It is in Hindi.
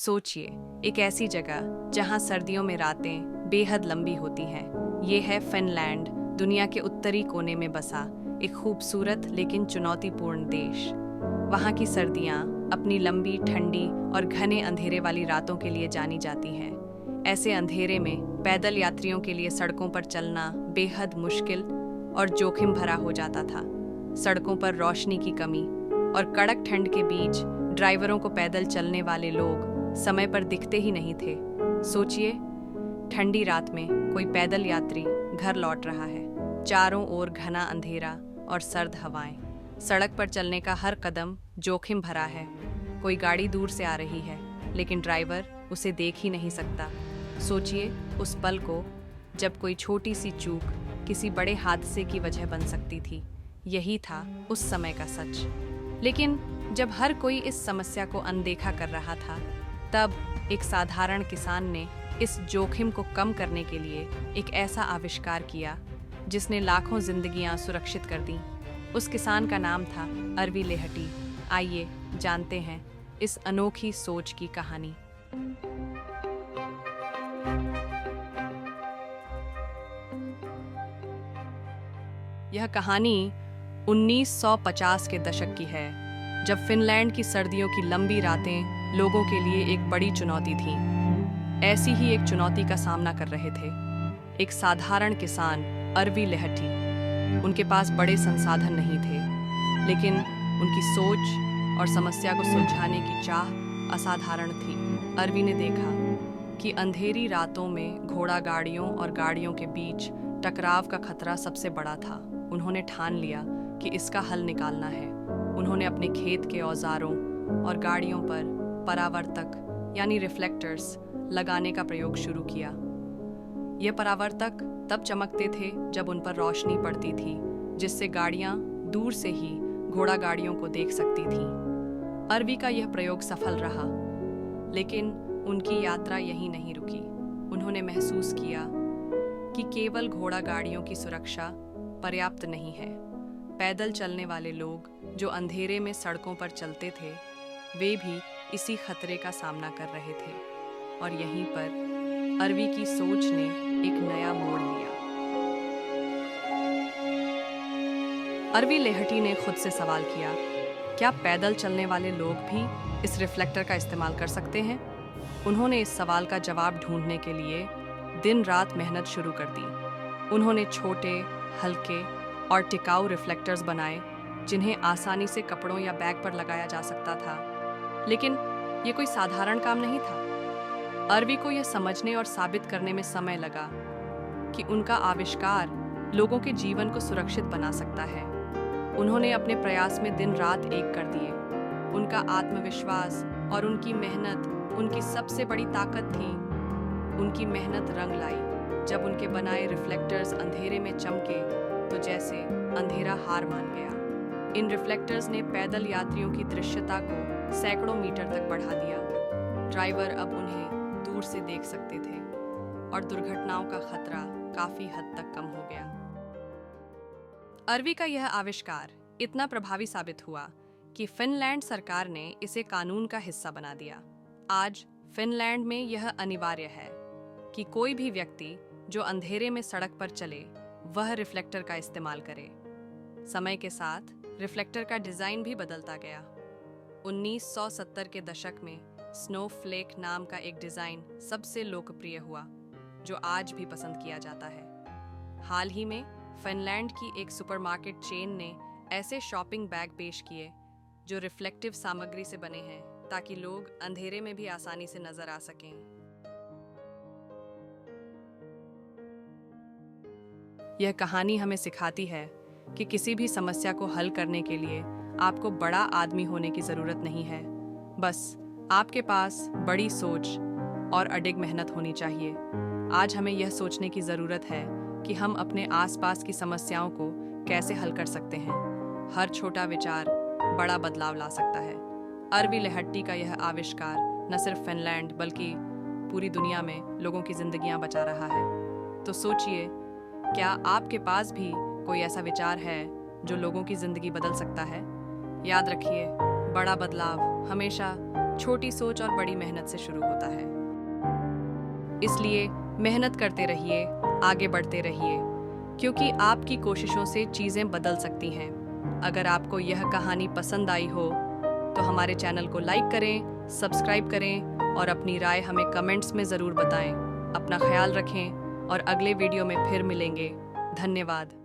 सोचिए, एक ऐसी जगह जहां सर्दियों में रातें बेहद लंबी होती हैं। ये है फिनलैंड, दुनिया के उत्तरी कोने में बसा एक खूबसूरत लेकिन चुनौतीपूर्ण देश। वहाँ की सर्दियाँ अपनी लंबी, ठंडी और घने अंधेरे वाली रातों के लिए जानी जाती हैं। ऐसे अंधेरे में पैदल यात्रियों के लिए सड़कों पर चलना बेहद मुश्किल और जोखिम भरा हो जाता था। सड़कों पर रोशनी की कमी और कड़क ठंड के बीच ड्राइवरों को पैदल चलने वाले लोग समय पर दिखते ही नहीं थे। सोचिए, ठंडी रात में कोई पैदल यात्री घर लौट रहा है। चारों ओर घना अंधेरा और सर्द हवाएं। सड़क पर चलने का हर कदम जोखिम भरा है। कोई गाड़ी दूर से आ रही है, लेकिन ड्राइवर उसे देख ही नहीं सकता। सोचिए उस पल को जब कोई छोटी सी चूक किसी बड़े हादसे की वजह बन सकती थी। यही था उस समय का सच। लेकिन जब हर कोई इस समस्या को अनदेखा कर रहा था, तब एक साधारण किसान ने इस जोखिम को कम करने के लिए एक ऐसा आविष्कार किया जिसने लाखों जिंदगियां सुरक्षित कर दीं। उस किसान का नाम था अर्वी लेहटी। आइए जानते हैं इस अनोखी सोच की कहानी। यह कहानी 1950 के दशक की है, जब फिनलैंड की सर्दियों की लंबी रातें लोगों के लिए एक बड़ी चुनौती थीं। ऐसी ही एक चुनौती का सामना कर रहे थे एक साधारण किसान अर्वी लेहटी। उनके पास बड़े संसाधन नहीं थे, लेकिन उनकी सोच और समस्या को सुलझाने की चाह असाधारण थी। अर्वी ने देखा कि अंधेरी रातों में घोड़ा गाड़ियों और गाड़ियों के बीच टकराव का खतरा सबसे बड़ा था। उन्होंने ठान लिया कि इसका हल निकालना है। उन्होंने अपने खेत के औजारों और गाड़ियों पर परावर्तक यानी रिफ्लेक्टर्स लगाने का प्रयोग शुरू किया। ये परावर्तक तब चमकते थे जब उन पर रोशनी पड़ती थी, जिससे गाड़ियां दूर से ही घोड़ा गाड़ियों को देख सकती थीं। अर्वी का यह प्रयोग सफल रहा, लेकिन उनकी यात्रा यहीं नहीं रुकी। उन्होंने महसूस किया कि केवल घोड़ा गाड़ियों की सुरक्षा पर्याप्त नहीं है। पैदल चलने वाले लोग जो अंधेरे में सड़कों पर चलते थे, वे भी इसी खतरे का सामना कर रहे थे। और यहीं पर अर्वी की सोच ने एक नया मोड़ लिया। अर्वी लेहटी ने खुद से सवाल किया, क्या पैदल चलने वाले लोग भी इस रिफ्लेक्टर का इस्तेमाल कर सकते हैं? उन्होंने इस सवाल का जवाब ढूंढने के लिए दिन रात मेहनत शुरू कर दी। उन्होंने छोटे, हल्के और टिकाऊ रिफ्लेक्टर्स बनाए, जिन्हें आसानी से कपड़ों या बैग पर लगाया जा सकता था। लेकिन ये कोई साधारण काम नहीं था। अर्वी को यह समझने और साबित करने में समय लगा कि उनका आविष्कार लोगों के जीवन को सुरक्षित बना सकता है। उन्होंने अपने प्रयास में दिन रात एक कर दिए। उनका आत्मविश्वास और उनकी मेहनत उनकी सबसे बड़ी ताकत थी। उनकी मेहनत रंग लाई। जब उनके बनाए रिफ्लेक्टर्स अंधेरे में चमके, तो जैसे अंधेरा हार मान गया। इन रिफ्लेक्टर्स ने पैदल यात्रियों की दृश्यता को सैकड़ों मीटर तक बढ़ा दिया। ड्राइवर अब उन्हें दूर से देख सकते थे और दुर्घटनाओं का खतरा काफी हद तक कम हो गया। अर्वी का यह आविष्कार इतना प्रभावी साबित हुआ कि फिनलैंड सरकार ने इसे कानून का हिस्सा बना दिया। आज फिनलैंड में यह अनिवार्य है कि कोई भी व्यक्ति जो अंधेरे में सड़क पर चले, वह रिफ्लेक्टर का इस्तेमाल करे। समय के साथ रिफ्लेक्टर का डिजाइन भी बदलता गया। 1970 के दशक में स्नोफ्लेक नाम का एक डिजाइन सबसे लोकप्रिय हुआ, जो आज भी पसंद किया जाता है। हाल ही में फिनलैंड की एक सुपरमार्केट चेन ने ऐसे शॉपिंग बैग पेश किए जो रिफ्लेक्टिव सामग्री से बने हैं, ताकि लोग अंधेरे में भी आसानी से नजर आ सकें। यह कहानी हमें सिखाती है कि किसी भी समस्या को हल करने के लिए आपको बड़ा आदमी होने की ज़रूरत नहीं है। बस आपके पास बड़ी सोच और अडिग मेहनत होनी चाहिए। आज हमें यह सोचने की ज़रूरत है कि हम अपने आसपास की समस्याओं को कैसे हल कर सकते हैं। हर छोटा विचार बड़ा बदलाव ला सकता है। अर्वी लेहटी का यह आविष्कार न सिर्फ फिनलैंड बल्कि पूरी दुनिया में लोगों की जिंदगियां बचा रहा है। तो सोचिए, क्या आपके पास भी कोई ऐसा विचार है जो लोगों की जिंदगी बदल सकता है? याद रखिए, बड़ा बदलाव हमेशा छोटी सोच और बड़ी मेहनत से शुरू होता है। इसलिए मेहनत करते रहिए, आगे बढ़ते रहिए, क्योंकि आपकी कोशिशों से चीज़ें बदल सकती हैं। अगर आपको यह कहानी पसंद आई हो तो हमारे चैनल को लाइक करें, सब्सक्राइब करें और अपनी राय हमें कमेंट्स में ज़रूर बताएं। अपना ख्याल रखें और अगले वीडियो में फिर मिलेंगे। धन्यवाद।